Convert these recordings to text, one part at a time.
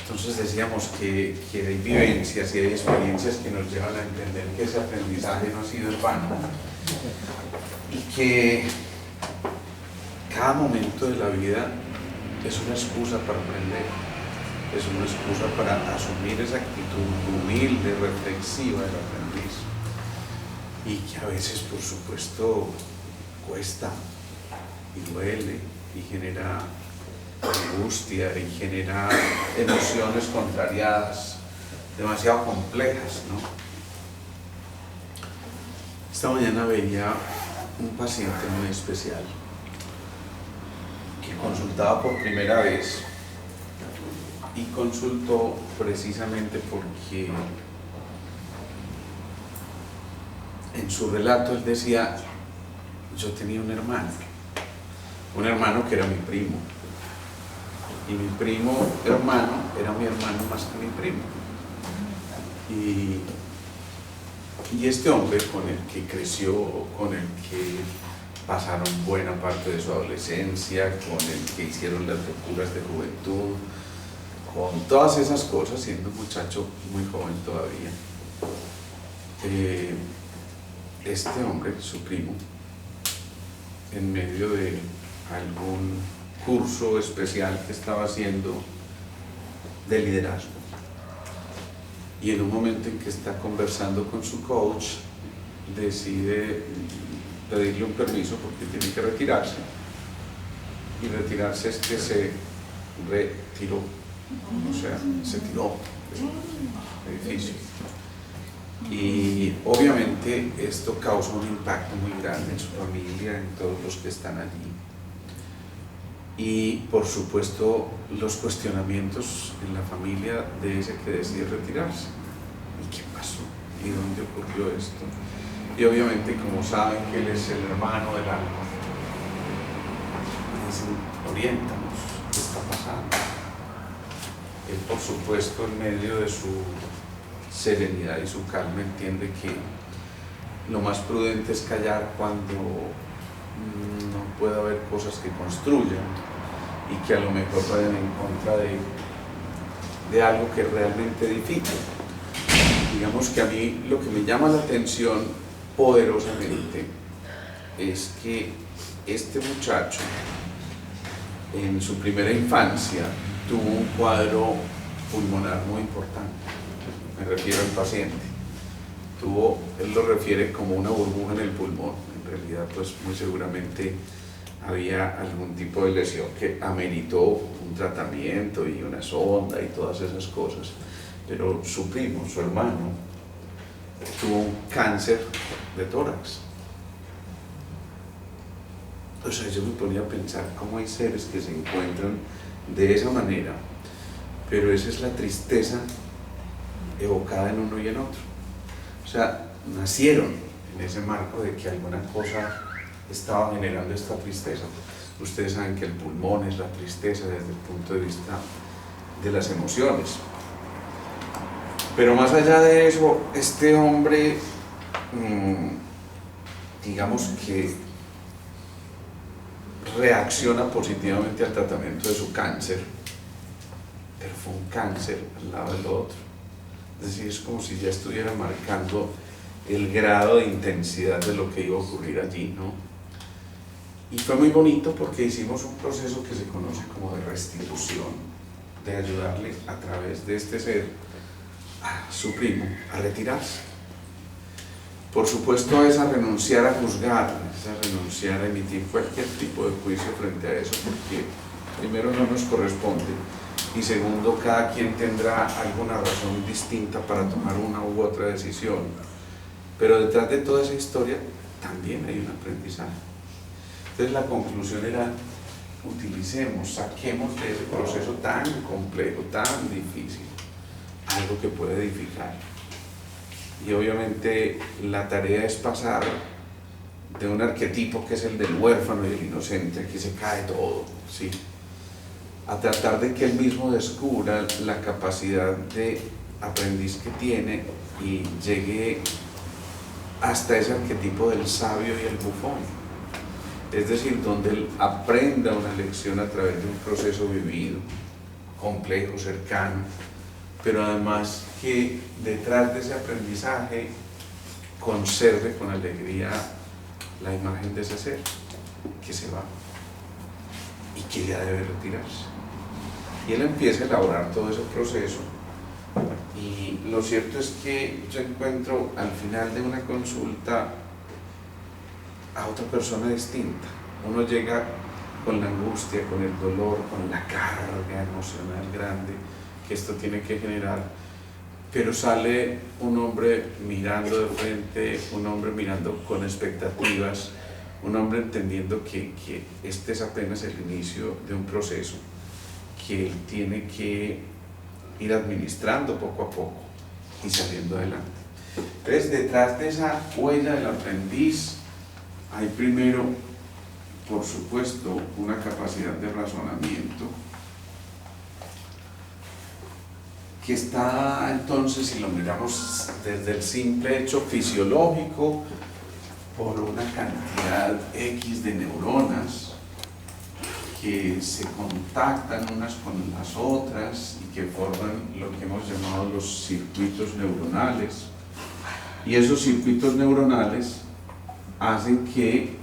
Entonces decíamos que hay vivencias y hay experiencias que nos llevan a entender que ese aprendizaje no ha sido en vano y que cada momento de la vida es una excusa para aprender, es una excusa para asumir esa actitud humilde, reflexiva del aprendiz, y que a veces, por supuesto, cuesta y duele y genera angustia y genera emociones contrariadas, demasiado complejas, ¿no? Esta mañana veía un paciente muy especial que consultaba por primera vez, y consultó precisamente porque en su relato él decía: yo tenía un hermano que era mi primo, y mi primo hermano era mi hermano más que mi primo, y este hombre con el que creció, con el que pasaron buena parte de su adolescencia, con el que hicieron las locuras de juventud, con todas esas cosas, siendo un muchacho muy joven todavía, este hombre, su primo, en medio de algún curso especial que estaba haciendo de liderazgo, y en un momento en que está conversando con su coach, decide pedirle un permiso porque tiene que retirarse, y retirarse es que se retiró, o sea, se tiró del edificio. Y obviamente esto causa un impacto muy grande en su familia, en todos los que están allí, y por supuesto los cuestionamientos en la familia de ese que decide retirarse. ¿Y qué pasó? ¿Y dónde ocurrió esto? Y obviamente, como saben que él es el hermano del alma, dicen: oriéntanos, ¿qué está pasando? Él, por supuesto, en medio de su serenidad y su calma, entiende que lo más prudente es callar cuando no puede haber cosas que construyan y que a lo mejor vayan en contra de algo que realmente edifique. Digamos que a mí lo que me llama la atención poderosamente es que este muchacho en su primera infancia tuvo un cuadro pulmonar muy importante. Me refiero al paciente. Él lo refiere como una burbuja en el pulmón. En realidad, pues muy seguramente había algún tipo de lesión que ameritó un tratamiento y una sonda y todas esas cosas. Pero su primo, su hermano, tuvo un cáncer de tórax. O sea, yo me ponía a pensar cómo hay seres que se encuentran de esa manera, pero esa es la tristeza evocada en uno y en otro. O sea, nacieron en ese marco de que alguna cosa estaba generando esta tristeza. Ustedes saben que el pulmón es la tristeza desde el punto de vista de las emociones. Pero más allá de eso, este hombre, digamos que reacciona positivamente al tratamiento de su cáncer, pero fue un cáncer al lado del otro. Es decir, es como si ya estuviera marcando el grado de intensidad de lo que iba a ocurrir allí, ¿no? Y fue muy bonito porque hicimos un proceso que se conoce como de restitución, de ayudarle a través de este ser, a su primo, a retirarse. Por supuesto, es a renunciar a juzgar, es a renunciar a emitir cualquier tipo de juicio frente a eso, porque primero no nos corresponde, y segundo, cada quien tendrá alguna razón distinta para tomar una u otra decisión. Pero detrás de toda esa historia también hay un aprendizaje. Entonces la conclusión era: utilicemos, saquemos de ese proceso tan complejo, tan difícil, algo que puede edificar. Y obviamente la tarea es pasar de un arquetipo que es el del huérfano y el inocente, aquí se cae todo, ¿sí?, a tratar de que él mismo descubra la capacidad de aprendiz que tiene y llegue hasta ese arquetipo del sabio y el bufón. Es decir, donde él aprenda una lección a través de un proceso vivido, complejo, cercano, pero además que detrás de ese aprendizaje conserve con alegría la imagen de ese ser que se va y que ya debe retirarse. Y él empieza a elaborar todo ese proceso, y lo cierto es que yo encuentro al final de una consulta a otra persona distinta. Uno llega con la angustia, con el dolor, con la carga emocional grande que esto tiene que generar, pero sale un hombre mirando de frente, un hombre mirando con expectativas, un hombre entendiendo que este es apenas el inicio de un proceso que él tiene que ir administrando poco a poco y saliendo adelante. Entonces, detrás de esa huella del aprendiz hay primero, por supuesto, una capacidad de razonamiento que está entonces, si lo miramos desde el simple hecho fisiológico, por una cantidad X de neuronas que se contactan unas con las otras y que forman lo que hemos llamado los circuitos neuronales, y esos circuitos neuronales hacen que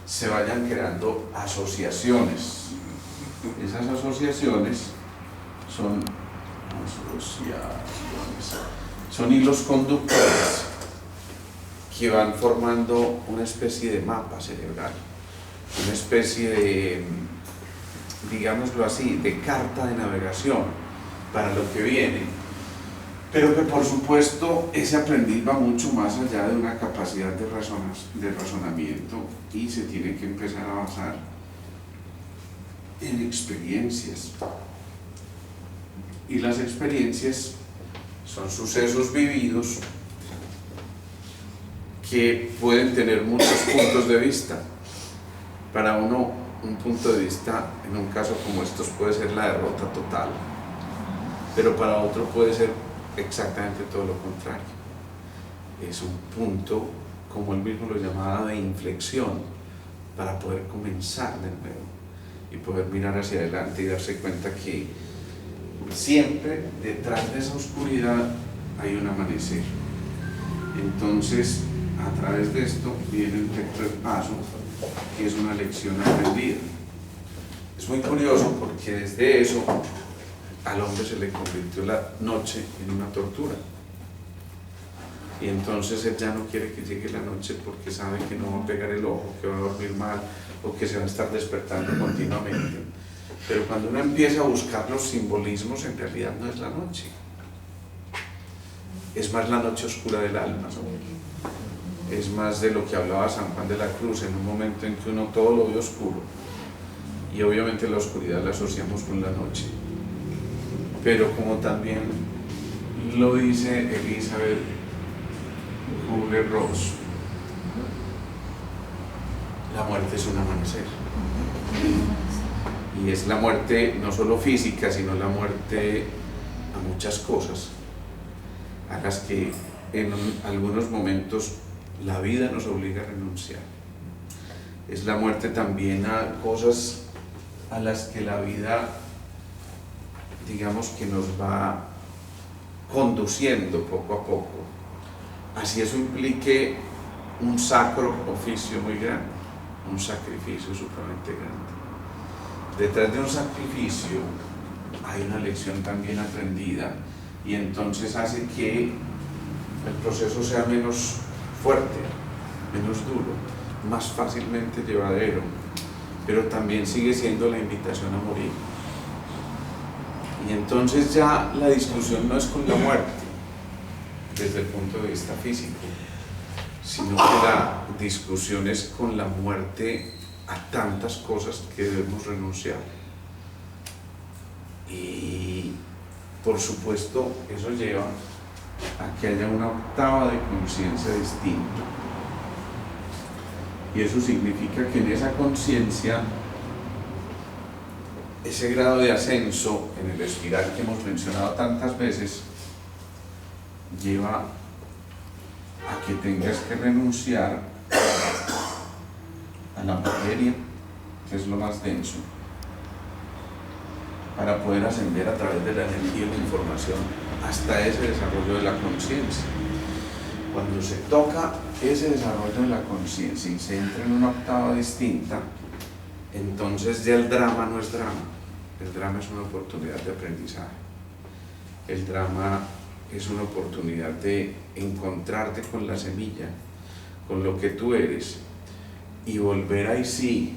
se vayan creando asociaciones. Esas asociaciones son hilos conductores que van formando una especie de mapa cerebral, una especie de, digámoslo así, de carta de navegación para lo que viene, pero que por supuesto ese aprendiz va mucho más allá de una capacidad de razonamiento y se tiene que empezar a basar en experiencias. Y las experiencias son sucesos vividos que pueden tener muchos puntos de vista. Para uno, un punto de vista en un caso como estos puede ser la derrota total, pero para otro puede ser exactamente todo lo contrario. Es un punto, como él mismo lo llamaba, de inflexión para poder comenzar de nuevo y poder mirar hacia adelante y darse cuenta que siempre detrás de esa oscuridad hay un amanecer. Entonces, a través de esto viene el tercer paso, que es una lección aprendida. Es muy curioso porque desde eso al hombre se le convirtió la noche en una tortura, y entonces él ya no quiere que llegue la noche porque sabe que no va a pegar el ojo, que va a dormir mal o que se va a estar despertando continuamente. Pero cuando uno empieza a buscar los simbolismos, en realidad no es la noche, es más la noche oscura del alma, ¿no? Es más de lo que hablaba San Juan de la Cruz, en un momento en que uno todo lo ve oscuro, y obviamente la oscuridad la asociamos con la noche, pero como también lo dice Elizabeth Kubler-Ross, la muerte es un amanecer, y es la muerte no solo física, sino la muerte a muchas cosas a las que en algunos momentos la vida nos obliga a renunciar. Es la muerte también a cosas a las que la vida, digamos, que nos va conduciendo poco a poco, así eso implique un sacro oficio muy grande, un sacrificio supremamente grande. Detrás de un sacrificio hay una lección también aprendida, y entonces hace que el proceso sea menos fuerte, menos duro, más fácilmente llevadero, pero también sigue siendo la invitación a morir. Y entonces ya la discusión no es con la muerte desde el punto de vista físico, sino que la discusión es con la muerte a tantas cosas que debemos renunciar. Y por supuesto eso lleva a que haya una octava de conciencia distinta, y eso significa que en esa conciencia, ese grado de ascenso en el espiral que hemos mencionado tantas veces, lleva a que tengas que renunciar a la materia, que es lo más denso, para poder ascender a través de la energía y la información hasta ese desarrollo de la conciencia. Cuando se toca ese desarrollo de la conciencia y se entra en una octava distinta, entonces ya el drama no es drama. El drama es una oportunidad de aprendizaje. El drama es una oportunidad de encontrarte con la semilla, con lo que tú eres, y volver ahí sí,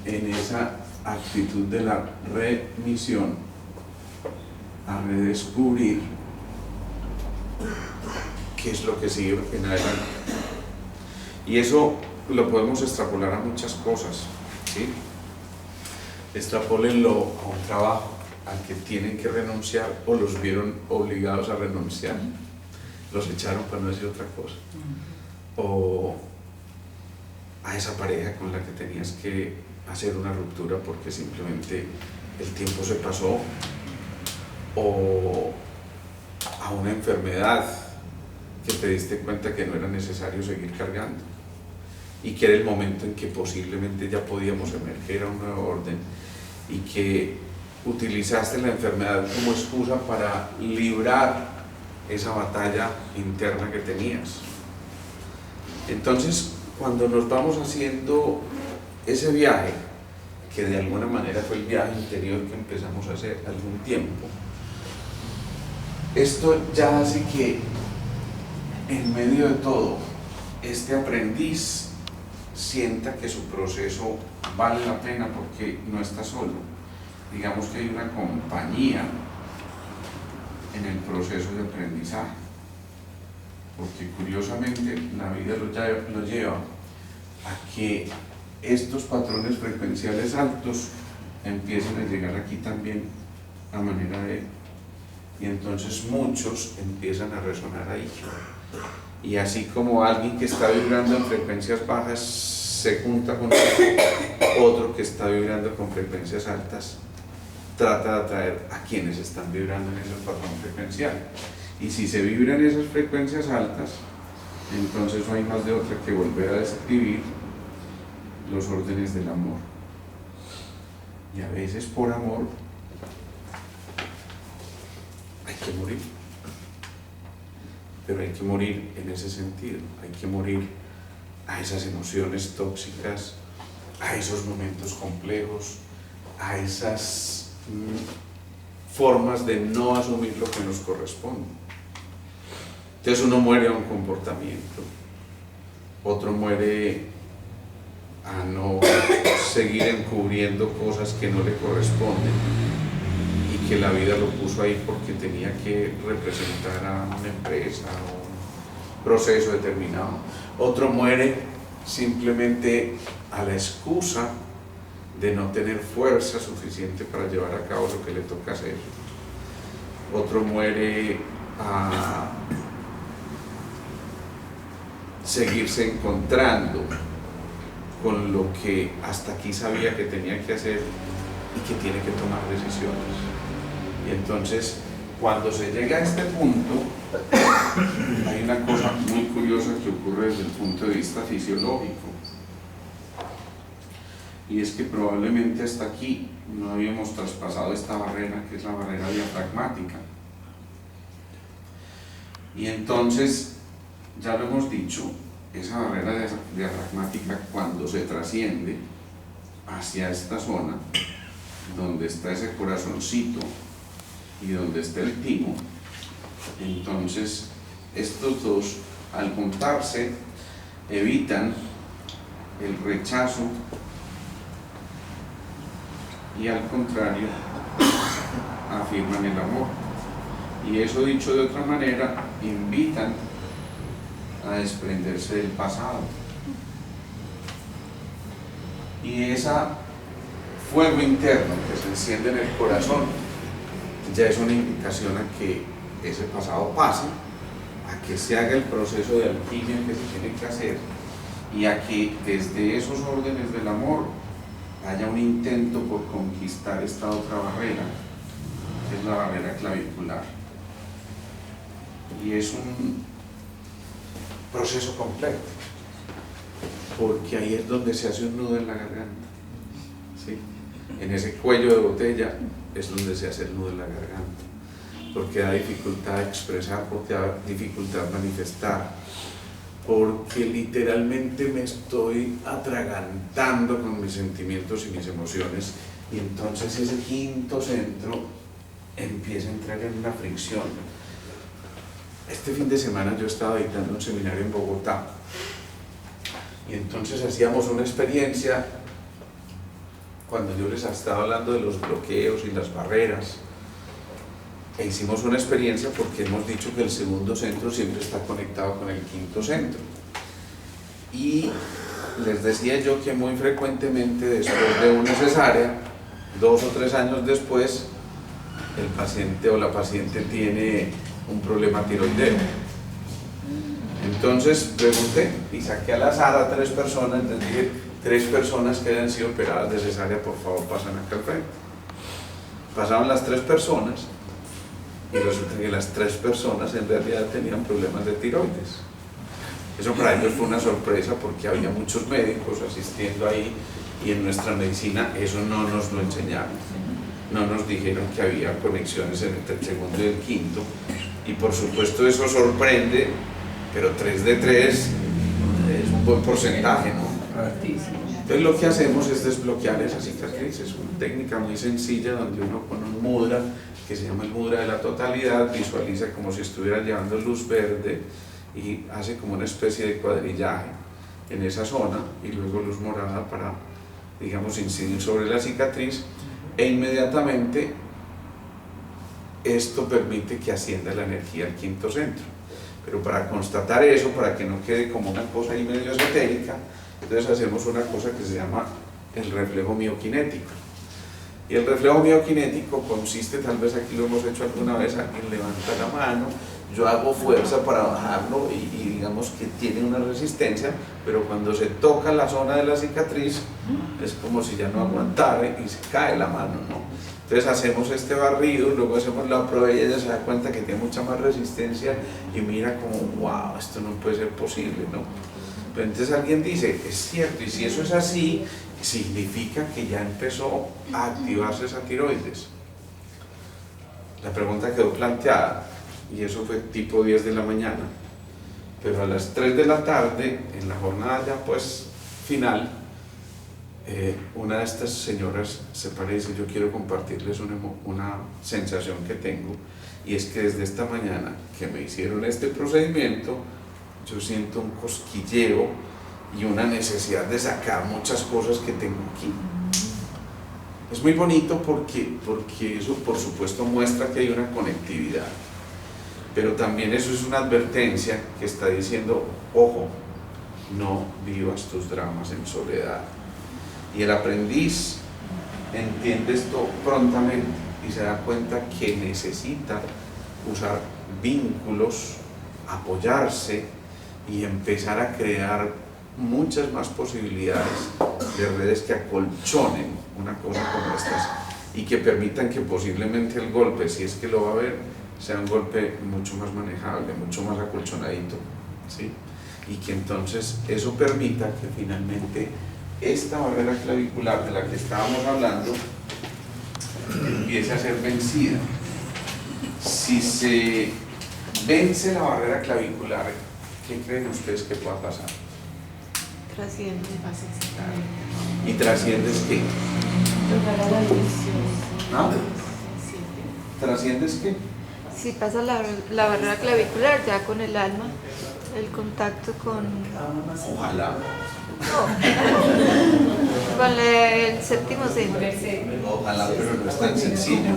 en esa actitud de la remisión, a redescubrir qué es lo que sigue en adelante. Y eso lo podemos extrapolar a muchas cosas, ¿sí? Extrapólenlo a un trabajo al que tienen que renunciar o los vieron obligados a renunciar, los echaron para no decir otra cosa, o a esa pareja con la que tenías que hacer una ruptura porque simplemente el tiempo se pasó, o a una enfermedad que te diste cuenta que no era necesario seguir cargando y que era el momento en que posiblemente ya podíamos emerger a un nuevo orden, y que utilizaste la enfermedad como excusa para librar esa batalla interna que tenías. Entonces, cuando nos vamos haciendo ese viaje, que de alguna manera fue el viaje interior que empezamos a hacer algún tiempo, esto ya hace que en medio de todo este aprendiz sienta que su proceso vale la pena porque no está solo. Digamos que hay una compañía en el proceso de aprendizaje, porque curiosamente la vida lo lleva a que estos patrones frecuenciales altos empiecen a llegar aquí también a manera de... y entonces muchos empiezan a resonar ahí. Y así como alguien que está vibrando en frecuencias bajas se junta con otro que está vibrando con frecuencias altas, trata de atraer a quienes están vibrando en ese patrón frecuencial. Y si se vibran esas frecuencias altas, entonces no hay más de otra que volver a describir los órdenes del amor. Y a veces por amor hay que morir. Pero hay que morir en ese sentido, hay que morir a esas emociones tóxicas, a esos momentos complejos, a esas formas de no asumir lo que nos corresponde. Entonces uno muere a un comportamiento, otro muere a no seguir encubriendo cosas que no le corresponden y que la vida lo puso ahí porque tenía que representar a una empresa o un proceso determinado. Otro muere simplemente a la excusa de no tener fuerza suficiente para llevar a cabo lo que le toca hacer. Otro muere a seguirse encontrando con lo que hasta aquí sabía que tenía que hacer y que tiene que tomar decisiones. Y entonces, cuando se llega a este punto, hay una cosa muy curiosa que ocurre desde el punto de vista fisiológico. Y es que probablemente hasta aquí no habíamos traspasado esta barrera, que es la barrera diafragmática. Y entonces, ya lo hemos dicho, esa barrera diafragmática, cuando se trasciende hacia esta zona, donde está ese corazoncito y donde está el timo, entonces estos dos, al juntarse, evitan el rechazo y al contrario afirman el amor. Y eso, dicho de otra manera, invitan a desprenderse del pasado. Y ese fuego interno que se enciende en el corazón ya es una invitación a que ese pasado pase, a que se haga el proceso de alquimia que se tiene que hacer, y a que desde esos órdenes del amor haya un intento por conquistar esta otra barrera, que es la barrera clavicular. Y es un proceso complejo, porque ahí es donde se hace un nudo en la garganta, ¿sí? En ese cuello de botella es donde se hace el nudo en la garganta, porque da dificultad expresar, porque da dificultad manifestar, porque literalmente me estoy atragantando con mis sentimientos y mis emociones, y entonces ese quinto centro empieza a entrar en una fricción. Este fin de semana yo estaba dictando un seminario en Bogotá, y entonces hacíamos una experiencia cuando yo les estaba hablando de los bloqueos y las barreras, e hicimos una experiencia porque hemos dicho que el segundo centro siempre está conectado con el quinto centro, y les decía yo que muy frecuentemente después de una cesárea, 2 o 3 años después, el paciente o la paciente tiene un problema tiroideo. Entonces pregunté y saqué al azar a 3 personas, les dije: 3 personas que hayan sido operadas de cesárea, por favor pasan acá al frente. Pasaron las 3 personas, y resulta que las 3 personas en realidad tenían problemas de tiroides. Eso para ellos fue una sorpresa, porque había muchos médicos asistiendo ahí, y en nuestra medicina eso no nos lo enseñaron. No nos dijeron que había conexiones entre el segundo y el quinto, y por supuesto eso sorprende, pero 3 de 3 es un buen porcentaje, ¿no? Entonces lo que hacemos es desbloquear esa cicatriz. Es una técnica muy sencilla donde uno con un mudra, que se llama el mudra de la totalidad, visualiza como si estuviera llevando luz verde y hace como una especie de cuadrillaje en esa zona, y luego luz morada para, digamos, incidir sobre la cicatriz, e inmediatamente esto permite que ascienda la energía al quinto centro. Pero para constatar eso, para que no quede como una cosa ahí medio esotérica, entonces hacemos una cosa que se llama el reflejo mioquinético. Y el reflejo mioquinético consiste, tal vez aquí lo hemos hecho alguna vez, alguien levanta la mano, yo hago fuerza para bajarlo y digamos que tiene una resistencia, pero cuando se toca la zona de la cicatriz es como si ya no aguantara y se cae la mano, ¿no? Entonces hacemos este barrido, luego hacemos la prueba y ella se da cuenta que tiene mucha más resistencia y mira como: wow, esto no puede ser posible, ¿no? Pero entonces alguien dice: es cierto, y si eso es así, significa que ya empezó a activarse esa tiroides. La pregunta quedó planteada, y eso fue tipo 10 de la mañana, pero a las 3 de la tarde, en la jornada ya pues final, una de estas señoras se para y dice: yo quiero compartirles una sensación que tengo, y es que desde esta mañana que me hicieron este procedimiento, yo siento un cosquilleo y una necesidad de sacar muchas cosas que tengo aquí. Es muy bonito porque eso por supuesto muestra que hay una conectividad, pero también eso es una advertencia que está diciendo: ojo, no vivas tus dramas en soledad. Y el aprendiz entiende esto prontamente y se da cuenta que necesita usar vínculos, apoyarse y empezar a crear muchas más posibilidades de redes que acolchonen una cosa como estas y que permitan que posiblemente el golpe, si es que lo va a haber, sea un golpe mucho más manejable, mucho más acolchonadito, ¿sí? Y que entonces eso permita que finalmente esta barrera clavicular de la que estábamos hablando empiece a ser vencida. Si se vence la barrera clavicular, ¿qué creen ustedes que pueda pasar? Trasciende. ¿Y trasciendes qué? ¿No? ¿Trasciendes qué? Si pasa la barrera clavicular, ya con el alma, el contacto con... Ojalá. Con el séptimo centro. Ojalá, pero no es tan sencillo.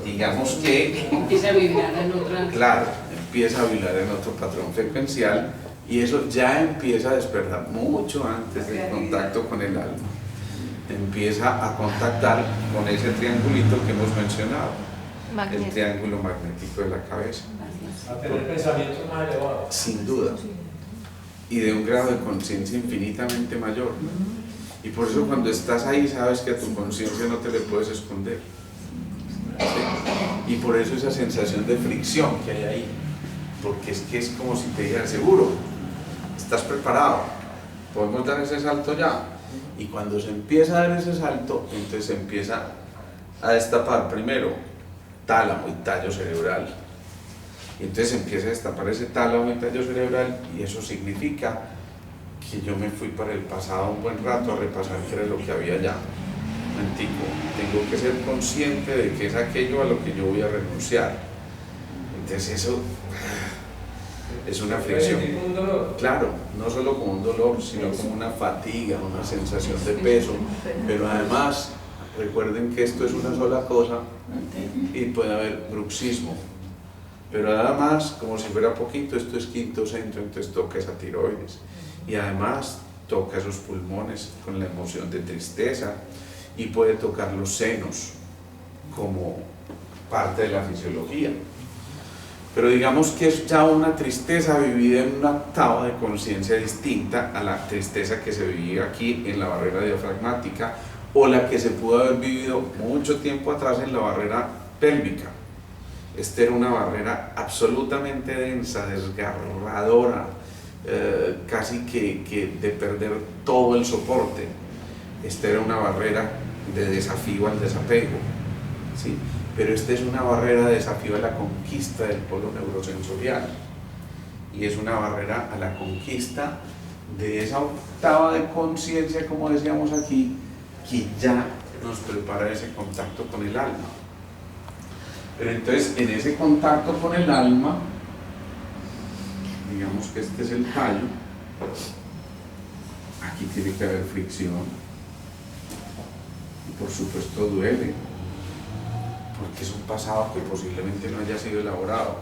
Digamos que empieza a vibrar en otra. Claro, empieza a vibrar en otro patrón frecuencial, y eso ya empieza a despertar mucho antes del contacto con el alma. Empieza a contactar con ese triangulito que hemos mencionado, el triángulo magnético de la cabeza. A tener pensamientos más elevados. Sin duda. Y de un grado de conciencia infinitamente mayor. Y por eso cuando estás ahí sabes que a tu conciencia no te le puedes esconder. ¿Sí? Y por eso esa sensación de fricción que hay ahí. Porque es que es como si te dijeran: seguro, estás preparado, podemos dar ese salto ya. Y cuando se empieza a dar ese salto, entonces se empieza a destapar primero tálamo y tallo cerebral. Y entonces se empieza a destapar ese tálamo y tallo cerebral, y eso significa que yo me fui para el pasado un buen rato a repasar qué era lo que había allá. Antico, tengo que ser consciente de que es aquello a lo que yo voy a renunciar. Entonces eso es una fricción. Claro, no solo como un dolor, sino como una fatiga, una sensación de peso, pero además recuerden que esto es una sola cosa y puede haber bruxismo, pero además, como si fuera poquito, esto es quinto centro, entonces toca esa tiroides y además toca esos pulmones con la emoción de tristeza y puede tocar los senos como parte de la fisiología. Pero digamos que es ya una tristeza vivida en una octava de conciencia distinta a la tristeza que se vivía aquí en la barrera diafragmática o la que se pudo haber vivido mucho tiempo atrás en la barrera pélvica. Esta era una barrera absolutamente densa, desgarradora, casi que de perder todo el soporte. Esta era una barrera de desafío al desapego, ¿sí? Pero esta es una barrera de desafío a la conquista del polo neurosensorial y es una barrera a la conquista de esa octava de conciencia, como decíamos aquí, que ya nos prepara ese contacto con el alma. Pero entonces en ese contacto con el alma, digamos que este es el tallo, aquí tiene que haber fricción y por supuesto duele, porque es un pasado que posiblemente no haya sido elaborado,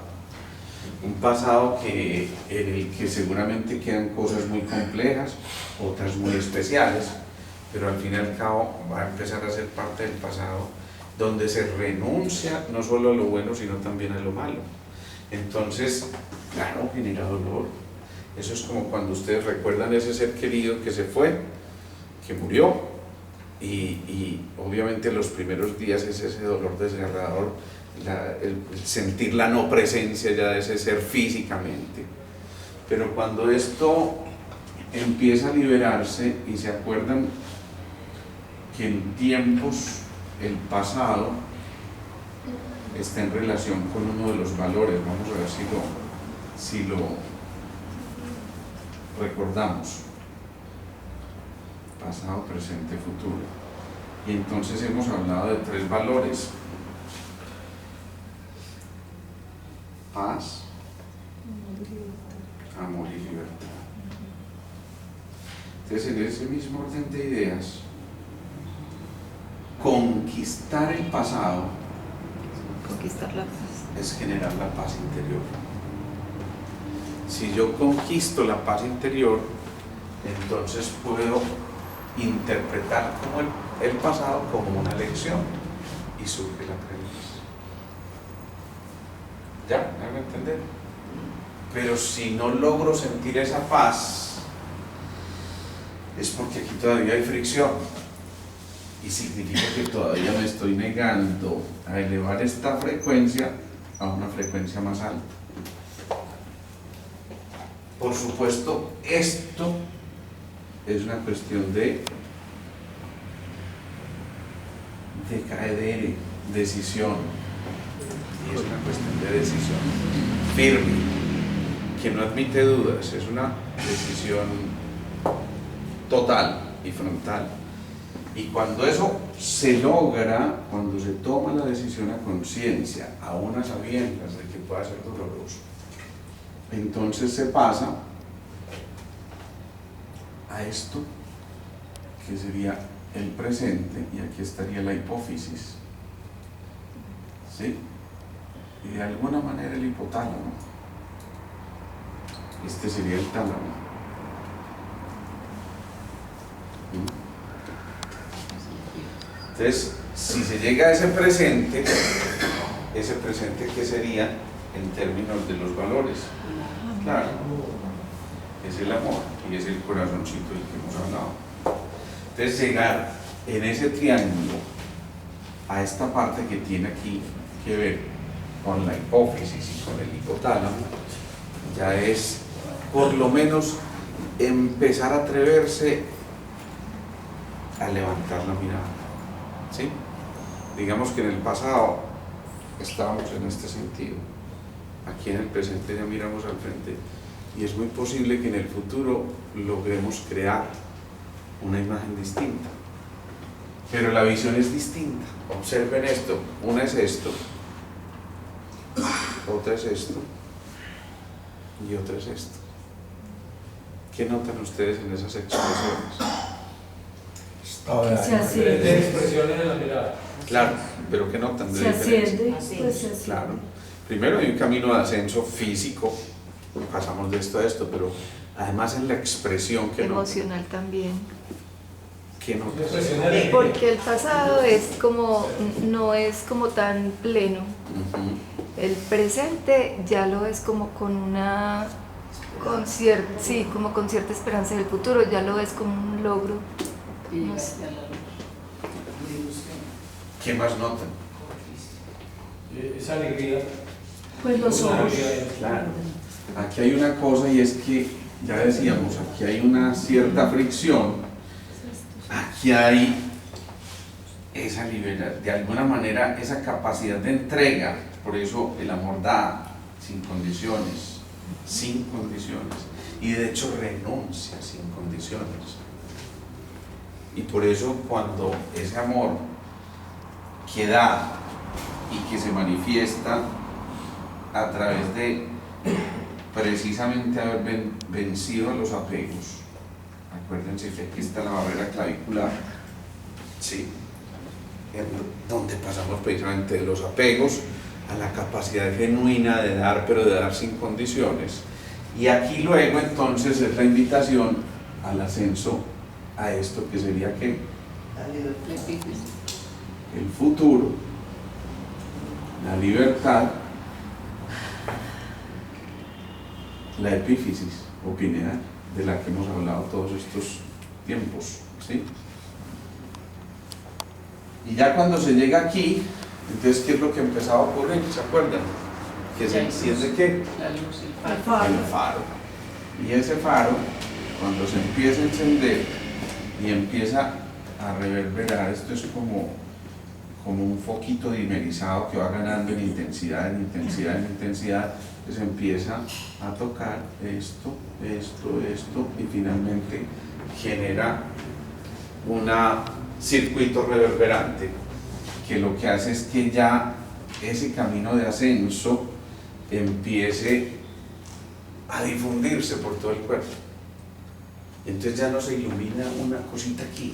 un pasado en el que seguramente quedan cosas muy complejas, otras muy especiales, pero al fin y al cabo va a empezar a ser parte del pasado, donde se renuncia no solo a lo bueno, sino también a lo malo. Entonces, claro, genera dolor. Eso es como cuando ustedes recuerdan ese ser querido que se fue, que murió, y obviamente los primeros días es ese dolor desgarrador, el sentir la no presencia ya de ese ser físicamente. Pero cuando esto empieza a liberarse y se acuerdan que en tiempos el pasado está en relación con uno de los valores, vamos a ver si lo recordamos. Pasado, presente, futuro. Y entonces hemos hablado de 3 valores: paz, amor y libertad. Entonces, en ese mismo orden de ideas, conquistar el pasado, Conquistar la paz, es generar la paz interior. Si yo conquisto la paz interior, entonces puedo interpretar como el pasado como una lección y surge la aprendiz. ¿Ya? ¿Me hago entender? Pero si no logro sentir esa paz, es porque aquí todavía hay fricción y significa que todavía me estoy negando a elevar esta frecuencia a una frecuencia más alta. Por supuesto, esto es una cuestión de caedere, decisión, y es una cuestión de decisión firme, que no admite dudas, es una decisión total y frontal. Y cuando eso se logra, cuando se toma la decisión a conciencia, aún a sabiendas de que pueda ser doloroso, entonces se pasa a esto que sería el presente, y aquí estaría la hipófisis, ¿sí? Y de alguna manera el hipotálamo, este sería el tálamo. Entonces, si se llega a ese presente ¿qué sería en términos de los valores? Claro, es el amor y es el corazoncito del que hemos hablado. Entonces, llegar en ese triángulo a esta parte que tiene aquí que ver con la hipófisis y con el hipotálamo, ya es por lo menos empezar a atreverse a levantar la mirada, ¿sí? Digamos que en el pasado estábamos en este sentido, aquí en el presente ya miramos al frente, y es muy posible que en el futuro logremos crear una imagen distinta, pero la visión es distinta. Observen esto, una es esto, otra es esto y otra es esto. ¿Qué notan ustedes en esas expresiones? Se Diferentes asciende. expresiones en la mirada. Claro, pero ¿qué notan de Se diferencia? asciende, pues se asciende. Claro. Primero hay un camino de ascenso físico, pasamos de esto a esto, pero además en la expresión que notan. Emocional también. ¿Qué Una notan? expresión de alegría. Porque el pasado es como, no es como tan pleno. Ujú. El presente ya lo es como con una, sí, como con cierta esperanza del futuro, ya lo es como un logro. No sé. ¿Qué más notan? Esa alegría. Pues los una ojos. alegría. Claro. Aquí hay una cosa y es que, ya decíamos, aquí hay una cierta fricción, aquí hay esa libertad, de alguna manera esa capacidad de entrega, por eso el amor da sin condiciones, y de hecho renuncia sin condiciones. Y por eso cuando ese amor que da y que se manifiesta a través de precisamente haber vencido a los apegos, acuérdense que aquí está la barrera clavicular, ¿sí? En donde pasamos precisamente de los apegos a la capacidad genuina de dar, pero de dar sin condiciones. Y aquí luego entonces es la invitación al ascenso a esto que sería que el futuro, la libertad, la epífisis o pineal, de la que hemos hablado todos estos tiempos, ¿sí? Y ya cuando se llega aquí, entonces ¿qué es lo que empezaba a ocurrir? ¿Se acuerdan? Que se enciende ¿qué? La luz, el El faro. faro. El faro. Y ese faro, cuando se empieza a encender y empieza a reverberar, esto es como un foquito dimerizado que va ganando en intensidad, en intensidad, en intensidad, que se empieza a tocar esto, y finalmente genera un circuito reverberante que lo que hace es que ya ese camino de ascenso empiece a difundirse por todo el cuerpo. Entonces ya no se ilumina una cosita aquí,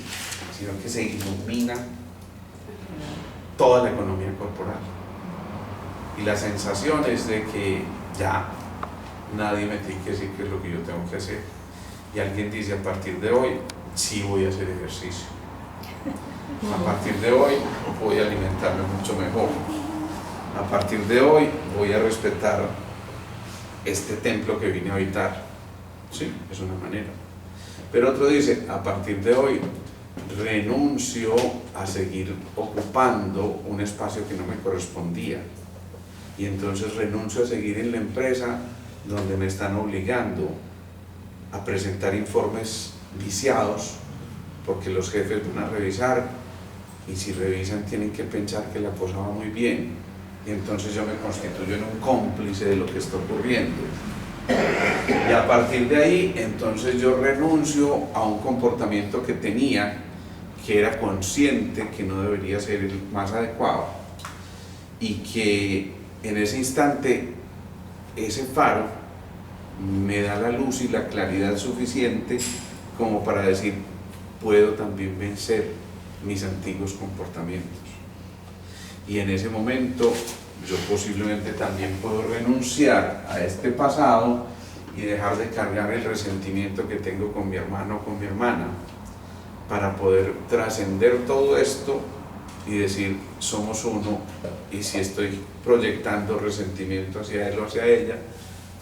sino que se ilumina toda la economía corporal. Y la sensación es de que ya nadie me tiene que decir qué es lo que yo tengo que hacer. Y alguien dice, a partir de hoy sí voy a hacer ejercicio. A partir de hoy voy a alimentarme mucho mejor. A partir de hoy voy a respetar este templo que vine a habitar. Sí, es una manera. Pero otro dice, a partir de hoy renuncio a seguir ocupando un espacio que no me correspondía. Y entonces renuncio a seguir en la empresa donde me están obligando a presentar informes viciados, porque los jefes van a revisar y si revisan tienen que pensar que la cosa va muy bien, y entonces yo me constituyo en un cómplice de lo que está ocurriendo. Y a partir de ahí, entonces yo renuncio a un comportamiento que tenía, que era consciente que no debería ser el más adecuado, y que en ese instante ese faro me da la luz y la claridad suficiente como para decir, puedo también vencer mis antiguos comportamientos. Y en ese momento yo posiblemente también puedo renunciar a este pasado y dejar de cargar el resentimiento que tengo con mi hermano o con mi hermana, para poder trascender todo esto y decir, somos uno, y si estoy proyectando resentimiento hacia él o hacia ella,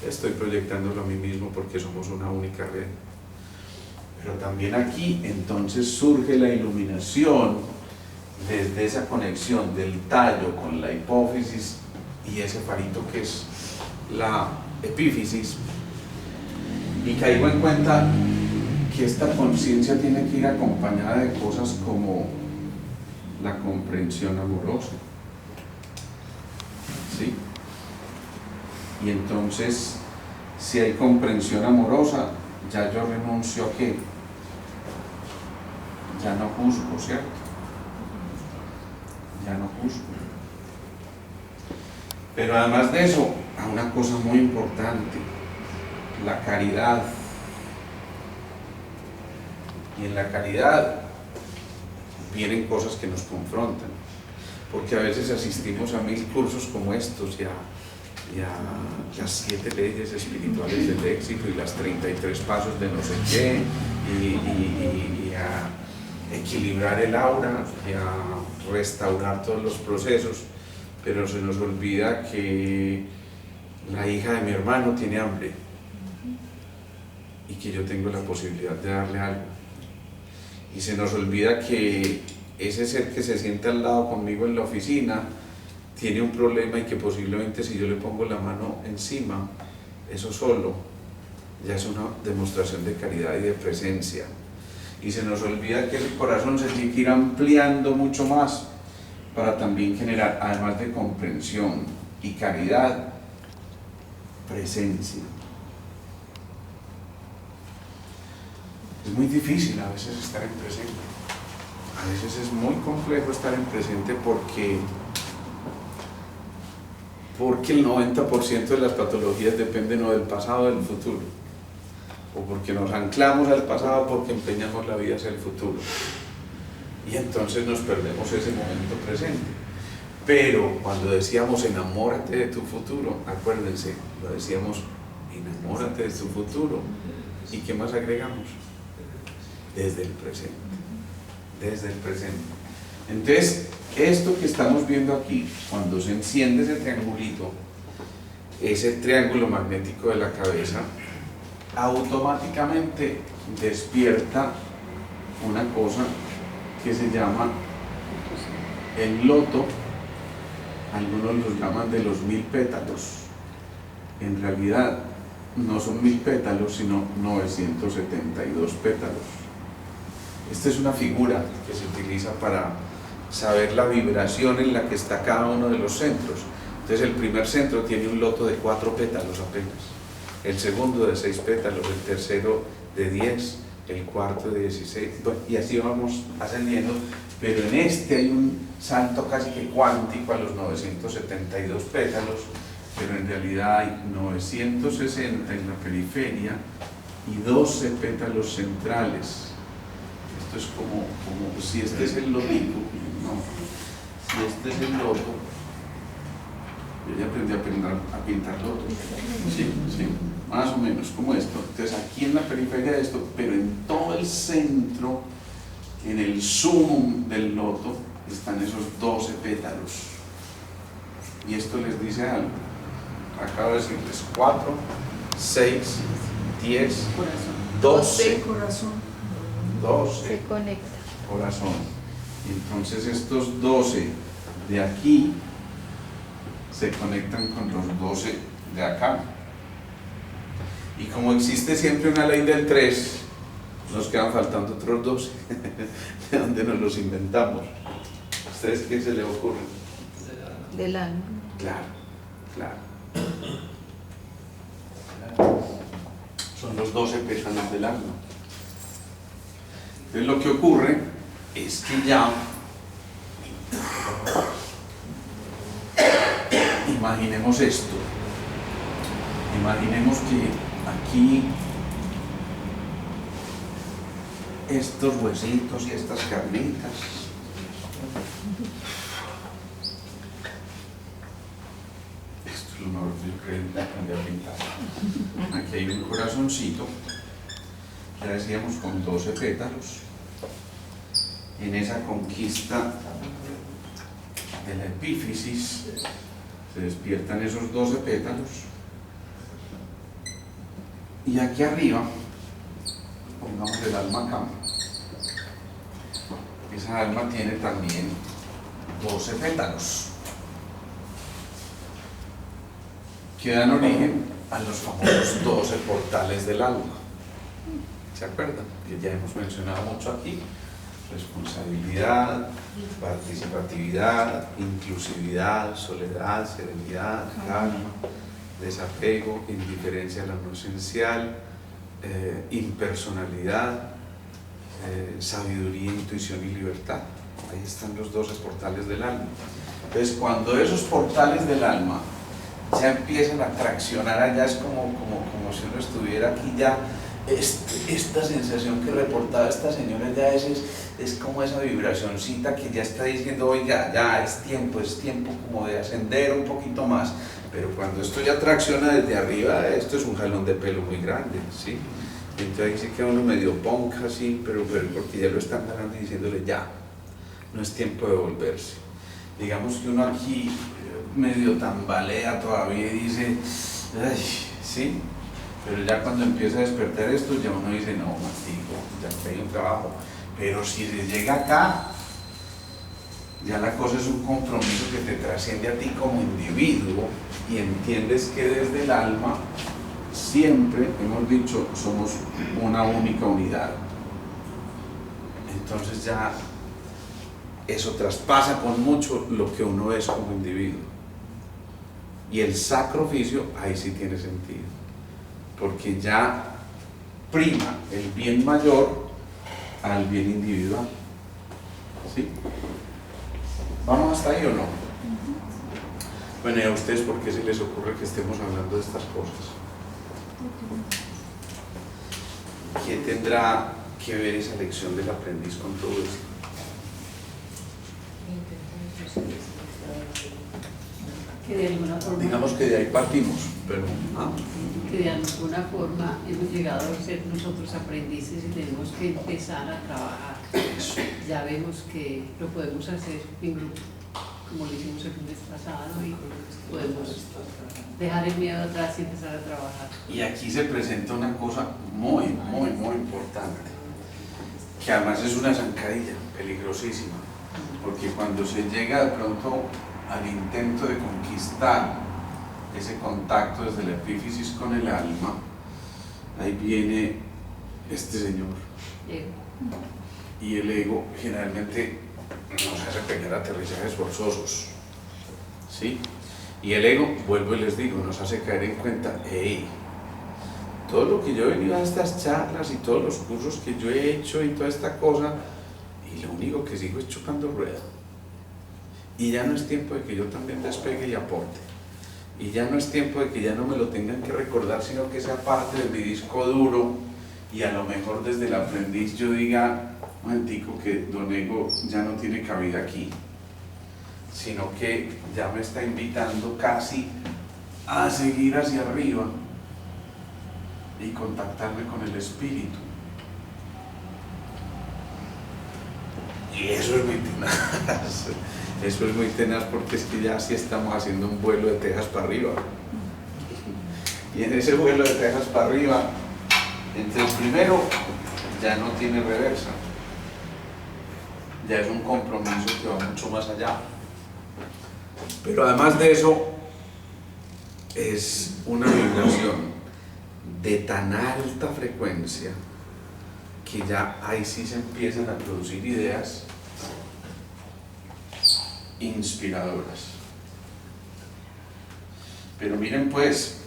estoy proyectándolo a mí mismo, porque somos una única red. Pero también aquí entonces surge la iluminación desde esa conexión del tallo con la hipófisis y ese farito que es la epífisis, y caigo en cuenta que esta conciencia tiene que ir acompañada de cosas como la comprensión amorosa, ¿sí? Y entonces, si hay comprensión amorosa, ya yo renuncio a qué, ya no juzgo, ¿cierto? Ya no juzgo. Pero además de eso, a una cosa muy importante, la caridad. Y en la caridad vienen cosas que nos confrontan, porque a veces asistimos a 1000 cursos como estos y a las 7 leyes espirituales del éxito y las 33 pasos de no sé qué, y a equilibrar el aura y a restaurar todos los procesos, pero se nos olvida que la hija de mi hermano tiene hambre y que yo tengo la posibilidad de darle algo. Y se nos olvida que ese ser que se sienta al lado conmigo en la oficina tiene un problema y que posiblemente si yo le pongo la mano encima, eso solo ya es una demostración de caridad y de presencia. Y se nos olvida que el corazón se tiene que ir ampliando mucho más para también generar, además de comprensión y caridad, presencia. Es muy difícil a veces estar en presente. A veces es muy complejo estar en presente porque el 90% de las patologías dependen o del pasado o del futuro, o porque nos anclamos al pasado porque empeñamos la vida hacia el futuro y entonces nos perdemos ese momento presente. Pero cuando decíamos enamórate de tu futuro, acuérdense, lo decíamos enamórate de tu futuro, ¿y qué más agregamos? Desde el presente, desde el presente. Entonces, esto que estamos viendo aquí, cuando se enciende ese triangulito, ese triángulo magnético de la cabeza, automáticamente despierta una cosa que se llama el loto. Algunos los llaman de los 1000 pétalos. En realidad no son 1000 pétalos, sino 972 pétalos. Esta es una figura que se utiliza para saber la vibración en la que está cada uno de los centros. Entonces el primer centro tiene un loto de 4 pétalos apenas, el segundo de 6 pétalos, el tercero de 10, el cuarto de 16, y así vamos ascendiendo, pero en este hay un salto casi que cuántico a los 972 pétalos, pero en realidad hay 960 en la periferia y 12 pétalos centrales. Esto es como si este es el lotito, no, si este es el loto, yo ya aprendí a pintar lotos, sí, más o menos como esto. Entonces aquí en la periferia de esto, pero en todo el centro, en el sumum del loto, están esos 12 pétalos. Y esto les dice algo. Acabo de decirles 4, 6, 10, 12. Corazón. 12. Se conecta. Corazón. Y entonces estos 12 de aquí se conectan con los 12 de acá. Y como existe siempre una ley del 3, nos quedan faltando otros 12. ¿De dónde nos los inventamos? ¿A ustedes qué se les ocurre? Del alma. Claro. Son los 12 pétalos del alma. Entonces lo que ocurre es que ya imaginemos esto. Imaginemos que aquí estos huesitos y estas carnitas esto es lo mejor que yo creo que aprendí a pintar. Aquí hay un corazoncito, ya decíamos, con 12 pétalos. En esa conquista de la epífisis se despiertan esos 12 pétalos. Y aquí arriba, pongamos el alma acá, esa alma tiene también 12 pétalos, que dan origen a los famosos 12 portales del alma. ¿Se acuerdan? Que ya hemos mencionado mucho aquí. Responsabilidad, participatividad, inclusividad, soledad, serenidad, calma, desapego, indiferencia a lo no esencial, impersonalidad, sabiduría, intuición y libertad. Ahí están los 12 portales del alma. Entonces, cuando esos portales del alma ya empiezan a traccionar allá, es como si uno estuviera aquí ya, esta sensación que reportaba esta señora ya es como esa vibracioncita que ya está diciendo, oiga, ya es tiempo como de ascender un poquito más. Pero cuando esto ya tracciona desde arriba, esto es un jalón de pelo muy grande, ¿sí? Entonces ahí sí que uno medio ponca así, pero porque ya lo están ganando y diciéndole ya, no es tiempo de volverse. Digamos que uno aquí medio tambalea todavía y dice, ay, sí, pero ya cuando empieza a despertar esto, ya uno dice, no, Martico, ya hay un trabajo. Pero si se llega acá, ya la cosa es un compromiso que te trasciende a ti como individuo y entiendes que desde el alma siempre, hemos dicho, somos una única unidad. Entonces ya eso traspasa con mucho lo que uno es como individuo. Y el sacrificio ahí sí tiene sentido, porque ya prima el bien mayor al bien individual. ¿Sí? ¿Vamos hasta ahí o no? Bueno, ¿y a ustedes por qué se les ocurre que estemos hablando de estas cosas? ¿Qué tendrá que ver esa lección del aprendiz con todo esto? Que de alguna forma, Digamos que de ahí partimos, pero que de alguna forma hemos llegado a ser nosotros aprendices y tenemos que empezar a trabajar. Ya vemos que lo podemos hacer en grupo, como lo hicimos el mes pasado, y podemos dejar el miedo atrás y empezar a trabajar. y aquí se presenta una cosa muy importante, que además es una zancadilla peligrosísima, porque cuando se llega de pronto al intento de conquistar ese contacto desde la epífisis con el alma, ahí viene este señor. Y el ego generalmente nos hace pegar aterrizajes forzosos, ¿sí? Y el ego, vuelvo y les digo, nos hace caer en cuenta, hey, todo lo que yo he venido a estas charlas y todos los cursos que yo he hecho y toda esta cosa, y lo único que sigo es chupando rueda. Y ya no es tiempo de que yo también despegue y aporte. Y ya no es tiempo de que ya no me lo tengan que recordar, sino que sea parte de mi disco duro, y a lo mejor desde el aprendiz yo diga, un momentico, que don ego ya no tiene cabida aquí, sino que ya me está invitando casi a seguir hacia arriba y contactarme con el espíritu. Y eso es muy tenaz. Eso es muy tenaz, porque es que ya sí estamos haciendo un vuelo de Texas para arriba. Y en ese vuelo de Texas para arriba, entre el primero ya no tiene reversa. Ya es un compromiso que va mucho más allá. Pero además de eso, es una vibración de tan alta frecuencia que ya ahí sí se empiezan a producir ideas inspiradoras. Pero miren pues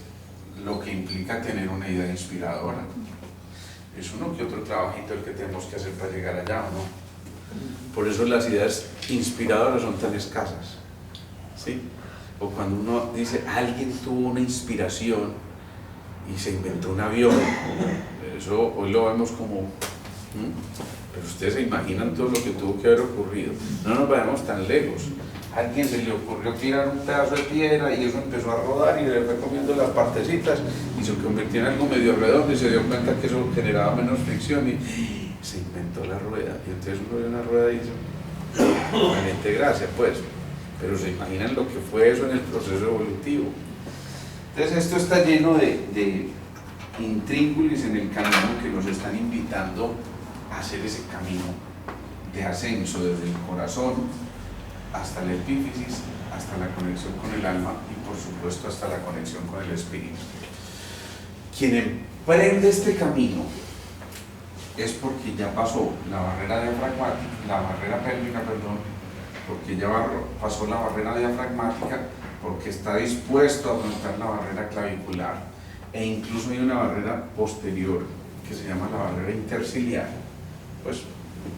lo que implica tener una idea inspiradora. Es uno que otro trabajito el que tenemos que hacer para llegar allá, ¿o no? Por eso las ideas inspiradoras son tan escasas, ¿sí? O cuando uno dice, alguien tuvo una inspiración y se inventó un avión, eso hoy lo vemos como, pero ustedes se imaginan todo lo que tuvo que haber ocurrido. No nos vayamos tan lejos. A alguien se le ocurrió tirar un pedazo de piedra y eso empezó a rodar y le fue comiendo las partecitas y se convirtió en algo medio redondo y se dio cuenta que eso generaba menos fricción y se inventó la rueda. Y entonces uno ve una rueda y dice, realmente gracias pues, pero se imaginan lo que fue eso en el proceso evolutivo. Entonces esto está lleno de intríngulis en el camino que nos están invitando a hacer ese camino de ascenso desde el corazón hasta la epífisis, hasta la conexión con el alma y por supuesto hasta la conexión con el espíritu. Quien emprende este camino es porque ya pasó la barrera diafragmática, la barrera pélvica, perdón, porque ya pasó la barrera diafragmática, porque está dispuesto a afrontar la barrera clavicular, e incluso hay una barrera posterior que se llama la barrera interciliar, pues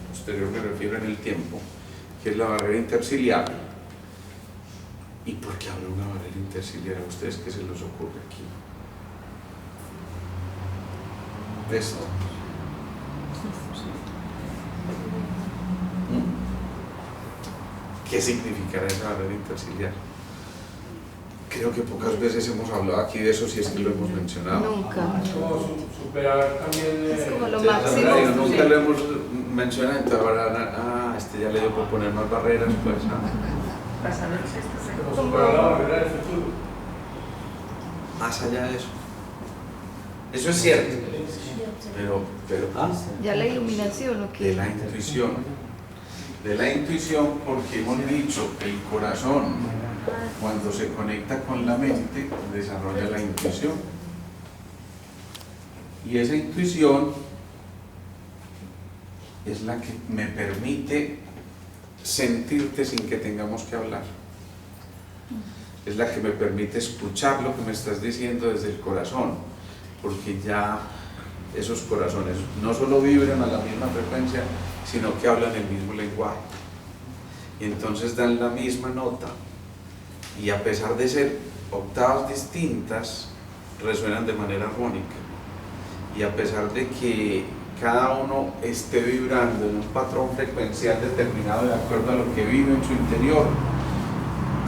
posterior me refiero en el tiempo, que es la barrera interciliar. ¿Y por qué habrá una barrera interciliar? ¿A ustedes qué se les ocurre aquí? Esto. ¿Qué significará esa barrera interciliar? Creo que pocas veces hemos hablado aquí de eso, si es que lo hemos mencionado. Nunca. Es como superar también. Es como lo Sí, máximo. nunca lo hemos mencionado, entonces ahora este ya le dio por poner más barreras, pues. Pasar el sexto Como sector. superar la barrera del futuro. Más allá de eso. Eso es cierto, pero Ya la iluminación, ¿o de qué? la intuición. De la intuición, porque hemos dicho que el corazón, cuando se conecta con la mente, desarrolla la intuición. Y esa intuición es la que me permite sentirte sin que tengamos que hablar. Es la que me permite escuchar lo que me estás diciendo desde el corazón, porque ya esos corazones no solo vibran a la misma frecuencia, sino que hablan el mismo lenguaje. Y entonces dan la misma nota. Y a pesar de ser octavas distintas, resuenan de manera armónica. Y a pesar de que cada uno esté vibrando en un patrón frecuencial determinado de acuerdo a lo que vive en su interior,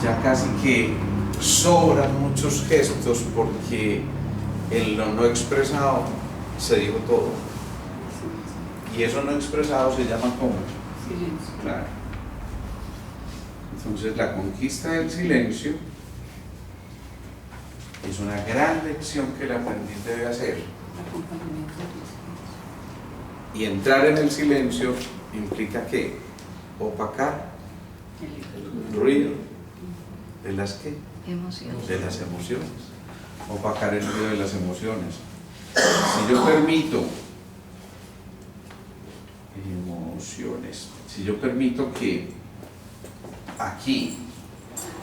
ya casi que sobran muchos gestos, porque en lo no expresado se dijo todo. Y eso no expresado se llama ¿cómo? Silencio. Claro. Entonces la conquista del silencio es una gran lección que el aprendiz debe hacer. Acompañamiento del silencio. Y entrar en el silencio implica ¿qué? Opacar el ruido de las ¿qué? Emociones. De las emociones. Opacar el ruido de las emociones. Si yo permito si yo permito que aquí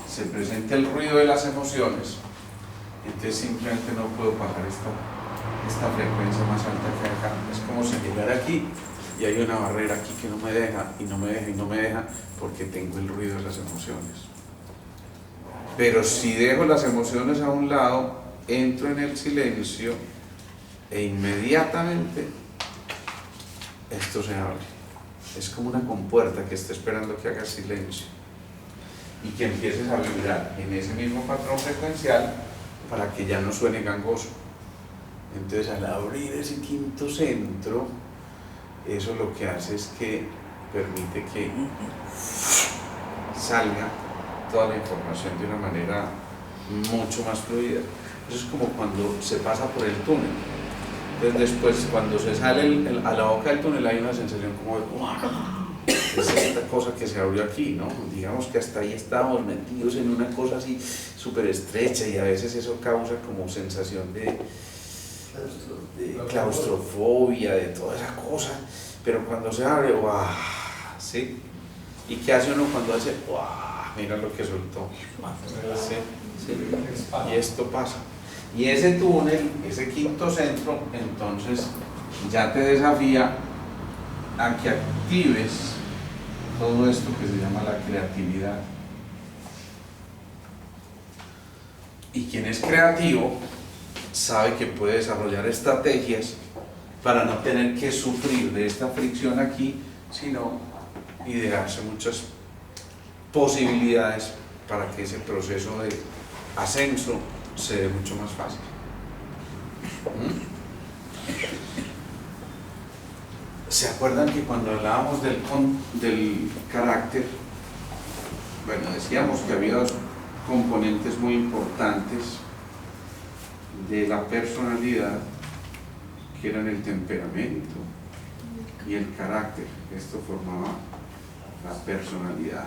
se presente el ruido de las emociones, entonces simplemente no puedo bajar esta frecuencia más alta que acá. Es como si llegara aquí y hay una barrera aquí que no me deja y no me deja y no me deja, porque tengo el ruido de las emociones. Pero si dejo las emociones a un lado, entro en el silencio e inmediatamente esto se abre. Es como una compuerta que está esperando que hagas silencio y que empieces a vibrar en ese mismo patrón frecuencial para que ya no suene gangoso. Entonces, al abrir ese quinto centro, eso lo que hace es que permite que salga toda la información de una manera mucho más fluida. Eso es como cuando se pasa por el túnel. Entonces después, cuando se sale a la boca del túnel, hay una sensación como de ¡wow! Es esta cosa que se abrió aquí, ¿no? Digamos que hasta ahí estábamos metidos en una cosa así súper estrecha, y a veces eso causa como sensación de claustrofobia, de toda esa cosa, pero cuando se abre, ¡wow! ¿Sí? ¿Y qué hace uno cuando hace ¡wow! Mira lo que soltó. ¿Sí? ¿Sí? Y esto pasa. Y ese túnel, ese quinto centro, entonces ya te desafía a que actives todo esto que se llama la creatividad. Y quien es creativo sabe que puede desarrollar estrategias para no tener que sufrir de esta fricción aquí, sino idearse muchas posibilidades para que ese proceso de ascenso se dé mucho más fácil. ¿Se acuerdan que cuando hablábamos del carácter, bueno, decíamos que había dos componentes muy importantes de la personalidad, que eran el temperamento y el carácter? Esto formaba la personalidad,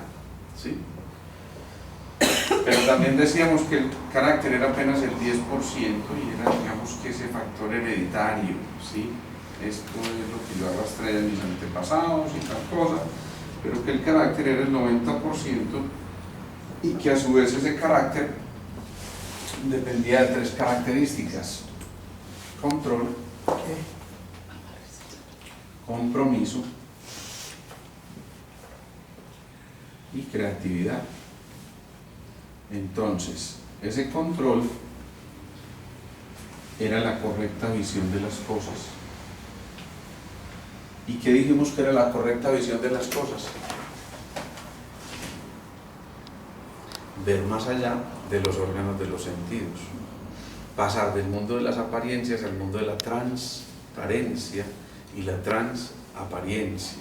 ¿sí? Pero también decíamos que el carácter era apenas el 10% y era, digamos, que ese factor hereditario, ¿sí? esto es lo que yo arrastré de mis antepasados y tal cosa, pero que el carácter era el 90% y que a su vez ese carácter dependía de 3 características: control, compromiso y creatividad. Entonces, ese control era la correcta visión de las cosas. ¿Y qué dijimos que era la correcta visión de las cosas? Ver más allá de los órganos de los sentidos, pasar del mundo de las apariencias al mundo de la transparencia y la transapariencia.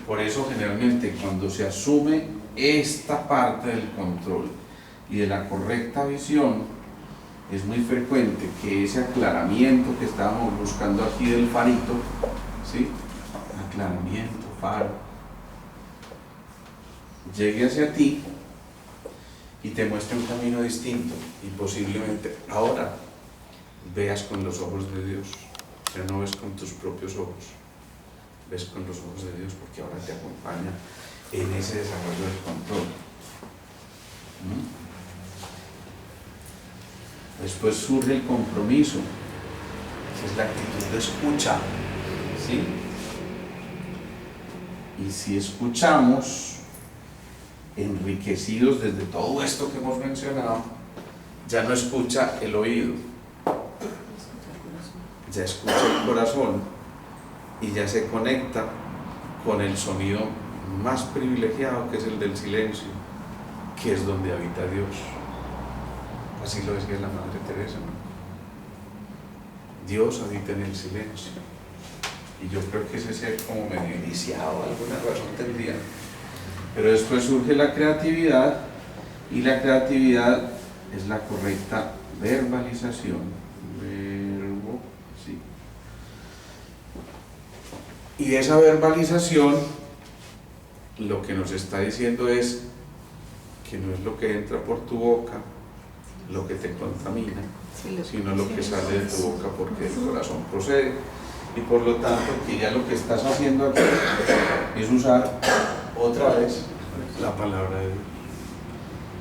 Por eso generalmente cuando se asume esta parte del control y de la correcta visión, es muy frecuente que ese aclaramiento que estábamos buscando aquí del farito, ¿sí? Aclaramiento, faro, llegue hacia ti y te muestre un camino distinto, y posiblemente ahora veas con los ojos de Dios. Ya no ves con tus propios ojos, ves con los ojos de Dios, porque ahora te acompaña en ese desarrollo del control. Después surge el compromiso, que es la actitud de escucha, ¿sí? Y si escuchamos, enriquecidos desde todo esto que hemos mencionado, ya no escucha el oído, ya escucha el corazón y ya se conecta con el sonido más privilegiado, que es el del silencio, que es donde habita Dios. Así lo decía la Madre Teresa, ¿no? Dios habita en el silencio. Y yo creo que ese ser como medio iniciado, alguna razón tendría. Pero después surge la creatividad, y la creatividad es la correcta verbalización. Verbo, sí. Y esa verbalización lo que nos está diciendo es que no es lo que entra por tu boca lo que te contamina, sino lo que sale de tu boca, porque el corazón procede. Y por lo tanto, que ya lo que estás haciendo aquí es usar otra vez la palabra de Dios.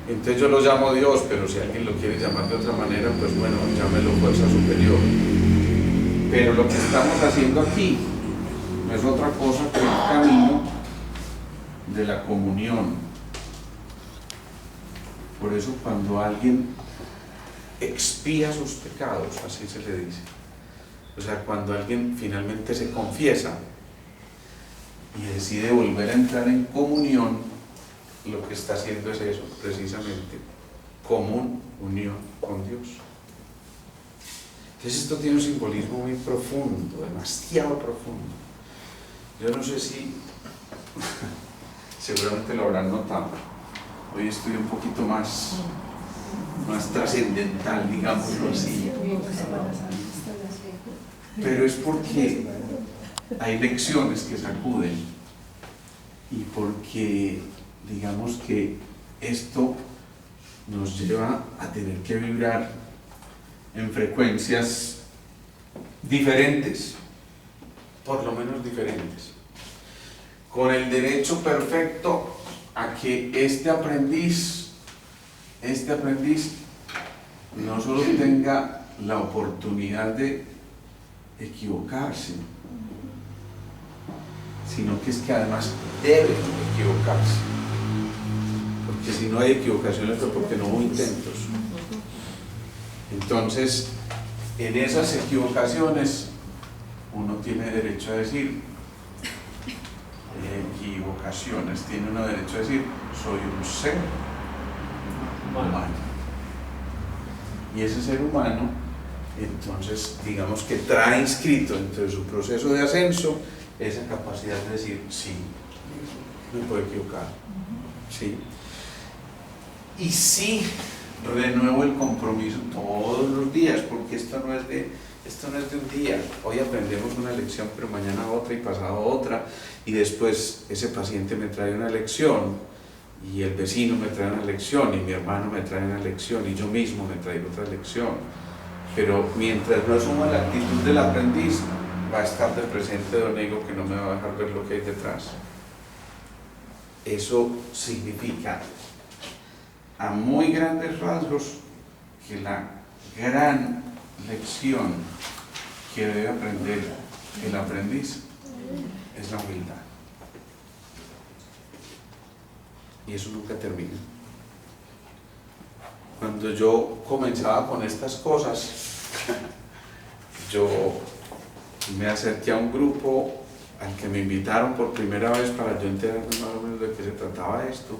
Entonces yo lo llamo Dios, pero si alguien lo quiere llamar de otra manera, pues bueno, llámelo fuerza superior. Pero lo que estamos haciendo aquí no es otra cosa que el camino de la comunión. Por eso cuando alguien expía sus pecados, así se le dice, o sea, cuando alguien finalmente se confiesa y decide volver a entrar en comunión, lo que está haciendo es eso, precisamente, común unión con Dios. Entonces esto tiene un simbolismo muy profundo, demasiado profundo. Yo no sé si, seguramente lo habrán notado, hoy estoy un poquito más trascendental, digámoslo así. Pero es porque hay lecciones que sacuden y porque digamos que esto nos lleva a tener que vibrar en frecuencias diferentes, por lo menos diferentes, con el derecho perfecto a que este aprendiz no solo tenga la oportunidad de equivocarse, sino que es que además debe equivocarse, porque si no hay equivocaciones fue porque no hubo intentos. Entonces, en esas equivocaciones uno tiene derecho a decir, tiene uno derecho a decir, soy un ser humano. Y ese ser humano, entonces, digamos que trae inscrito dentro de su proceso de ascenso esa capacidad de decir, sí, me puedo equivocar, sí. Y sí, renuevo el compromiso todos los días, porque esto no es de un día. Hoy aprendemos una lección, pero mañana otra y pasado otra, y después ese paciente me trae una lección, y el vecino me trae una lección, y mi hermano me trae una lección, y yo mismo me traigo otra lección. Pero mientras no asuma la actitud del aprendiz, va a estar de presente don ego que no me va a dejar ver lo que hay detrás. Eso significa, a muy grandes rasgos, que la gran lección que debe aprender el aprendiz es la humildad. Y eso nunca termina. Cuando yo comenzaba con estas cosas, yo me acerqué a un grupo al que me invitaron por primera vez para yo enterarme más o menos de qué se trataba esto,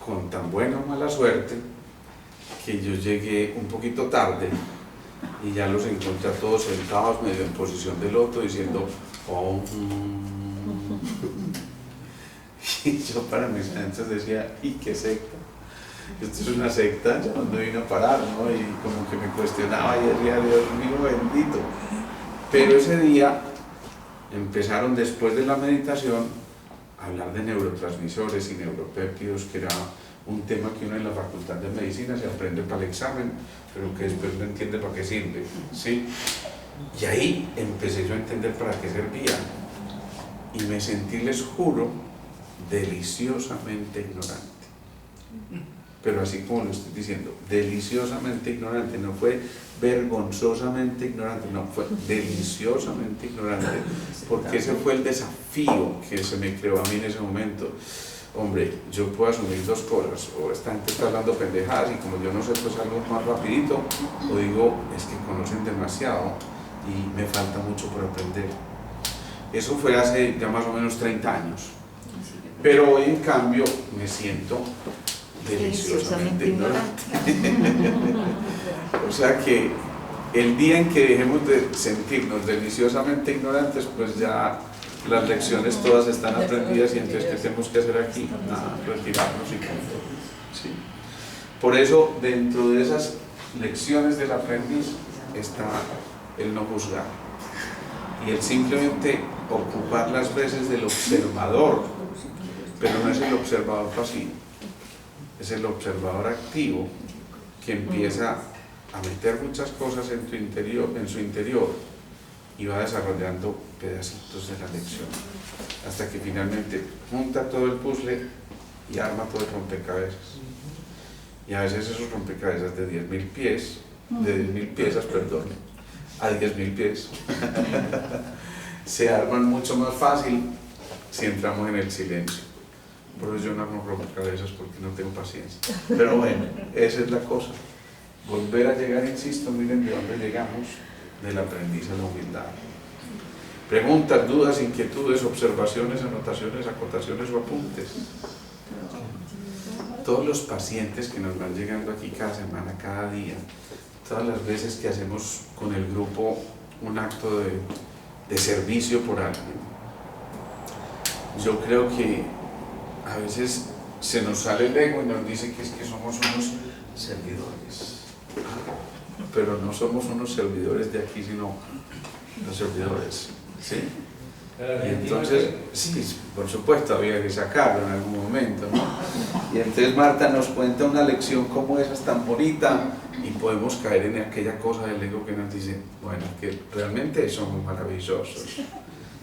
con tan buena o mala suerte que yo llegué un poquito tarde y ya los encontré a todos sentados medio en posición de loto diciendo oh, y yo para mis adentros decía, ¿y qué secta? Esto es una secta, ¿ya dónde vino a parar? ¿No? Y como que me cuestionaba y decía, Dios mío bendito. Pero ese día empezaron, después de la meditación, a hablar de neurotransmisores y neuropéptidos, que era un tema que uno en la facultad de medicina se aprende para el examen, pero que después no entiende para qué sirve, ¿sí? Y ahí empecé yo a entender para qué servía. Y me sentí, les juro, deliciosamente ignorante. Pero así como lo estoy diciendo, deliciosamente ignorante, no fue vergonzosamente ignorante, no, fue deliciosamente ignorante, porque ese fue el desafío que se me creó a mí en ese momento. Hombre, yo puedo asumir dos cosas, o esta gente está hablando pendejadas y como yo no sé, pues algo más rapidito, o digo, es que conocen demasiado y me falta mucho por aprender. Eso fue hace ya más o menos 30 años, pero hoy en cambio me siento deliciosamente ignorante. O sea que el día en que dejemos de sentirnos deliciosamente ignorantes, pues ya las lecciones todas están aprendidas y entonces ¿qué tenemos que hacer aquí? Nada, retirarnos y punto. ¿Sí? Por eso dentro de esas lecciones del aprendiz está el no juzgar y el simplemente ocupar las veces del observador, pero no es el observador pasivo, es el observador activo que empieza a meter muchas cosas en su interior y va desarrollando pedacitos de la lección hasta que finalmente junta todo el puzzle y arma todo el rompecabezas. Y a veces esos rompecabezas de 10.000 pies, de 10.000 piezas, perdón, a 10.000 pies se arman mucho más fácil si entramos en el silencio. Por eso yo no armo rompecabezas porque no tengo paciencia. Pero bueno, esa es la cosa. Volver a llegar, insisto, miren de dónde llegamos, del aprendiz a la humildad. Preguntas, dudas, inquietudes, observaciones, anotaciones, acotaciones o apuntes. Todos los pacientes que nos van llegando aquí cada semana, cada día, todas las veces que hacemos con el grupo un acto de servicio por alguien, yo creo que a veces se nos sale el ego y nos dice que es que somos unos servidores, pero no somos unos servidores de aquí, sino los servidores, ¿sí? Y entonces, sí, por supuesto, había que sacarlo en algún momento, ¿no? Y entonces Marta nos cuenta una lección como esa, es tan bonita, y podemos caer en aquella cosa del ego que nos dice, bueno, que realmente somos maravillosos,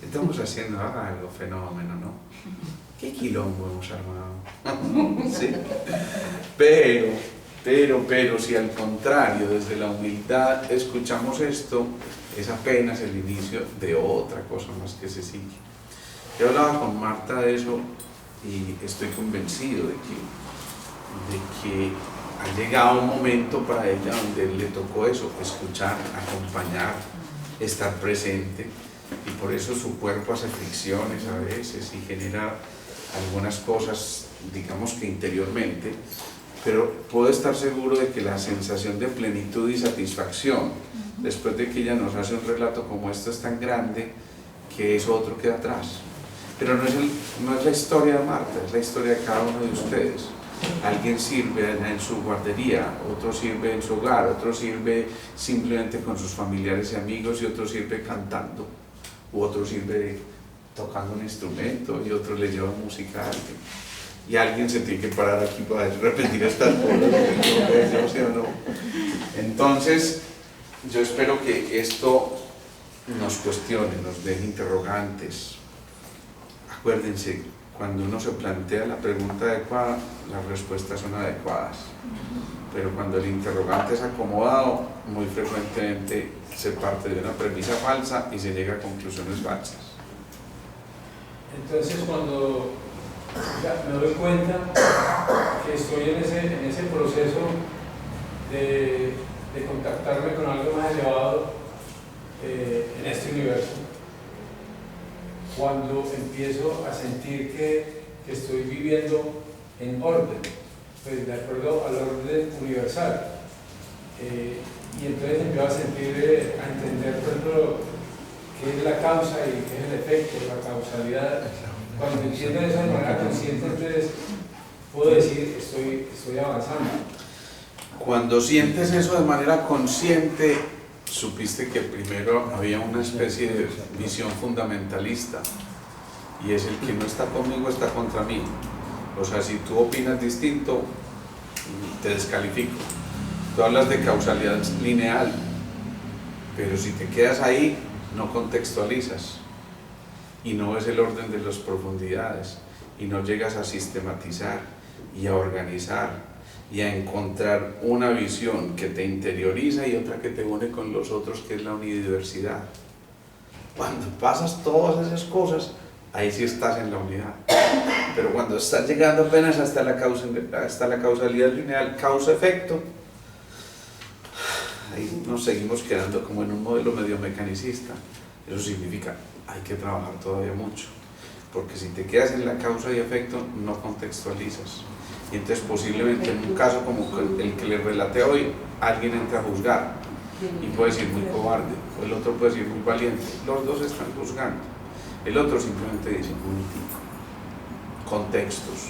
estamos haciendo algo fenómeno, ¿no? ¿Qué quilombo hemos armado? ¿Sí? Pero si al contrario, desde la humildad escuchamos esto, es apenas el inicio de otra cosa más que se sigue. Yo hablaba con Marta de eso y estoy convencido de que ha llegado un momento para ella donde le tocó eso, escuchar, acompañar, estar presente, y por eso su cuerpo hace fricciones a veces y genera algunas cosas, digamos que interiormente, pero puedo estar seguro de que la sensación de plenitud y satisfacción después de que ella nos hace un relato como esto es tan grande que eso otro queda atrás. Pero no es la historia de Marta, es la historia de cada uno de ustedes. Alguien sirve en su guardería, otro sirve en su hogar, otro sirve simplemente con sus familiares y amigos, y otro sirve cantando, u otro sirve tocando un instrumento, y otro le lleva música a alguien. Y alguien se tiene que parar aquí para repetir estas cosas, ¿sí o no? Entonces, yo espero que esto nos cuestione, nos deje interrogantes. Acuérdense, cuando uno se plantea la pregunta adecuada, las respuestas son adecuadas. Pero cuando el interrogante es acomodado, muy frecuentemente se parte de una premisa falsa y se llega a conclusiones falsas. Entonces cuando ya me doy cuenta que estoy en ese proceso de contactarme con algo más elevado en este universo, cuando empiezo a sentir que estoy viviendo en orden, pues de acuerdo al orden universal, y entonces empiezo a sentir, a entender, por ejemplo, qué es la causa y qué es el efecto, la causalidad. Cuando entiendo eso de manera consciente, entonces puedo decir estoy avanzando. Cuando sientes eso de manera consciente, supiste que primero había una especie de visión fundamentalista, y es el que no está conmigo está contra mí. O sea, si tú opinas distinto, te descalifico. Tú hablas de causalidad lineal, pero si te quedas ahí, no contextualizas y no ves el orden de las profundidades y no llegas a sistematizar y a organizar y a encontrar una visión que te interioriza y otra que te une con los otros, que es la unidiversidad. Cuando pasas todas esas cosas, ahí sí estás en la unidad. Pero cuando estás llegando apenas hasta la causalidad lineal, causa-efecto, ahí nos seguimos quedando como en un modelo medio mecanicista. Eso significa, hay que trabajar todavía mucho, porque si te quedas en la causa y efecto, no contextualizas. Y entonces posiblemente en un caso como el que les relaté hoy, alguien entra a juzgar y puede decir muy cobarde, o el otro puede decir muy valiente. Los dos están juzgando. El otro simplemente dice un tipo, contextos,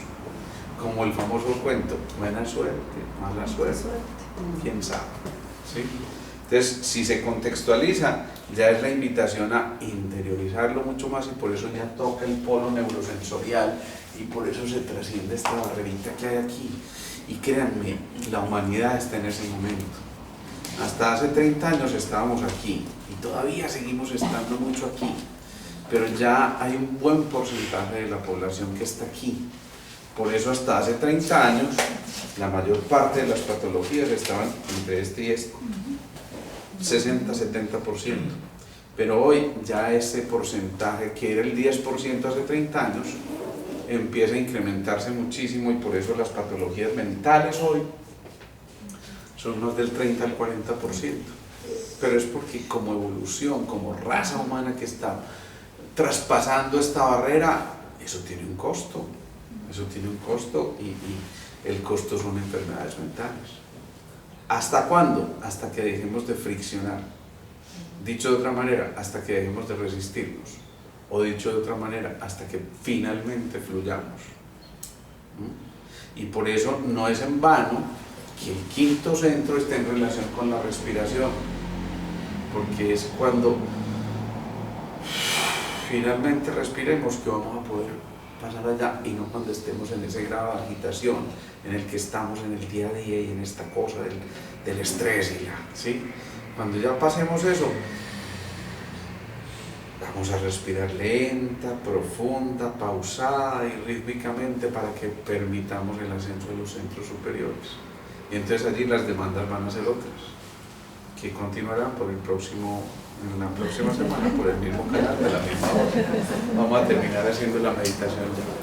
como el famoso cuento, buena suerte, mala suerte, quién sabe, ¿sí? Entonces, si se contextualiza, ya es la invitación a interiorizarlo mucho más, y por eso ya toca el polo neurosensorial, y por eso se trasciende esta barrerita que hay aquí. Y créanme, la humanidad está en ese momento. Hasta hace 30 años estábamos aquí, y todavía seguimos estando mucho aquí, pero ya hay un buen porcentaje de la población que está aquí. Por eso hasta hace 30 años, la mayor parte de las patologías estaban entre este y este, 60-70%. Pero hoy ya ese porcentaje, que era el 10% hace 30 años, empieza a incrementarse muchísimo, y por eso las patologías mentales hoy son más del 30 al 40%. Pero es porque como evolución, como raza humana que está traspasando esta barrera, eso tiene un costo. Eso tiene un costo, y el costo son enfermedades mentales. ¿Hasta cuándo? Hasta que dejemos de friccionar. Dicho de otra manera, hasta que dejemos de resistirnos. O dicho de otra manera, hasta que finalmente fluyamos. Y por eso no es en vano que el quinto centro esté en relación con la respiración, porque es cuando finalmente respiremos que vamos a poder pasar allá, y no cuando estemos en ese grado de agitación en el que estamos en el día a día y en esta cosa del estrés, ¿sí? Cuando ya pasemos eso, vamos a respirar lenta, profunda, pausada y rítmicamente, para que permitamos el ascenso de los centros superiores. Y entonces allí las demandas van a ser otras, que continuarán en la próxima semana por el mismo canal de la misma hora. Vamos a terminar haciendo la meditación ya.